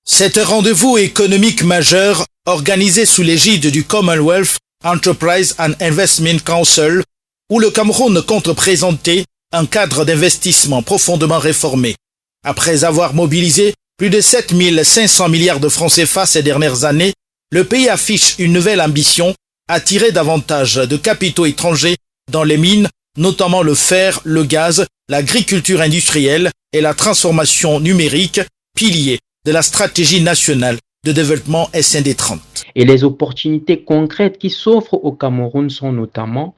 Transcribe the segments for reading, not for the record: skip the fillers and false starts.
C'est un rendez-vous économique majeur organisé sous l'égide du Commonwealth Enterprise and Investment Council, où le Cameroun compte présenter un cadre d'investissement profondément réformé. Après avoir mobilisé plus de 7 500 milliards de francs CFA ces dernières années, le pays affiche une nouvelle ambition, attirer davantage de capitaux étrangers dans les mines, notamment le fer, le gaz, l'agriculture industrielle et la transformation numérique, piliers de la stratégie nationale de développement SND 30. Et les opportunités concrètes qui s'offrent au Cameroun sont notamment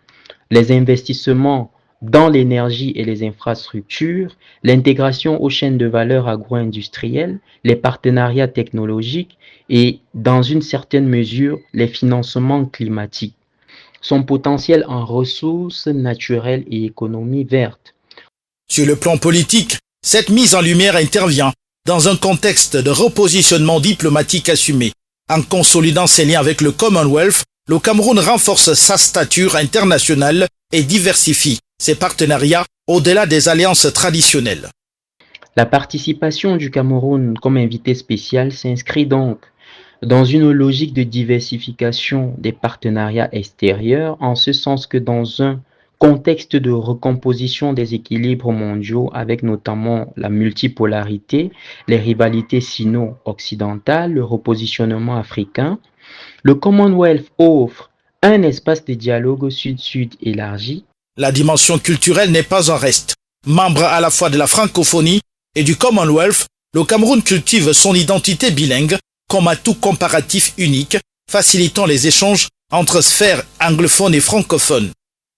les investissements dans l'énergie et les infrastructures, l'intégration aux chaînes de valeur agro-industrielles, les partenariats technologiques et, dans une certaine mesure, les financements climatiques. Son potentiel en ressources naturelles et économie verte. Sur le plan politique, cette mise en lumière intervient dans un contexte de repositionnement diplomatique assumé. En consolidant ses liens avec le Commonwealth, le Cameroun renforce sa stature internationale et diversifie ses partenariats au-delà des alliances traditionnelles. La participation du Cameroun comme invité spécial s'inscrit donc dans une logique de diversification des partenariats extérieurs, en ce sens que dans un contexte de recomposition des équilibres mondiaux avec notamment la multipolarité, les rivalités sino-occidentales, le repositionnement africain, le Commonwealth offre un espace de dialogue sud-sud élargi. La dimension culturelle n'est pas en reste. Membre à la fois de la francophonie et du Commonwealth, le Cameroun cultive son identité bilingue comme atout comparatif unique, facilitant les échanges entre sphères anglophones et francophones.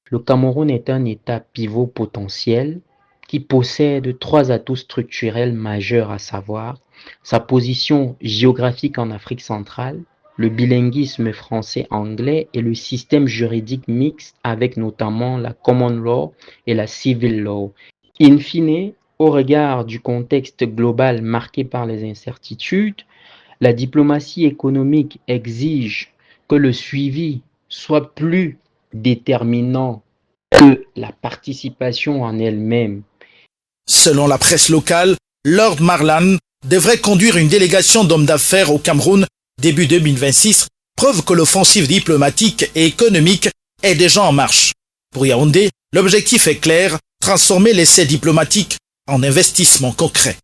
Le Cameroun est un État pivot potentiel qui possède 3 atouts structurels majeurs, à savoir sa position géographique en Afrique centrale, le bilinguisme français-anglais et le système juridique mixte avec notamment la common law et la civil law. In fine, au regard du contexte global marqué par les incertitudes, la diplomatie économique exige que le suivi soit plus déterminant que la participation en elle-même. Selon la presse locale, Lord Marlan devrait conduire une délégation d'hommes d'affaires au Cameroun début 2026, preuve que l'offensive diplomatique et économique est déjà en marche. Pour Yaoundé, l'objectif est clair, transformer l'essai diplomatique en investissement concret.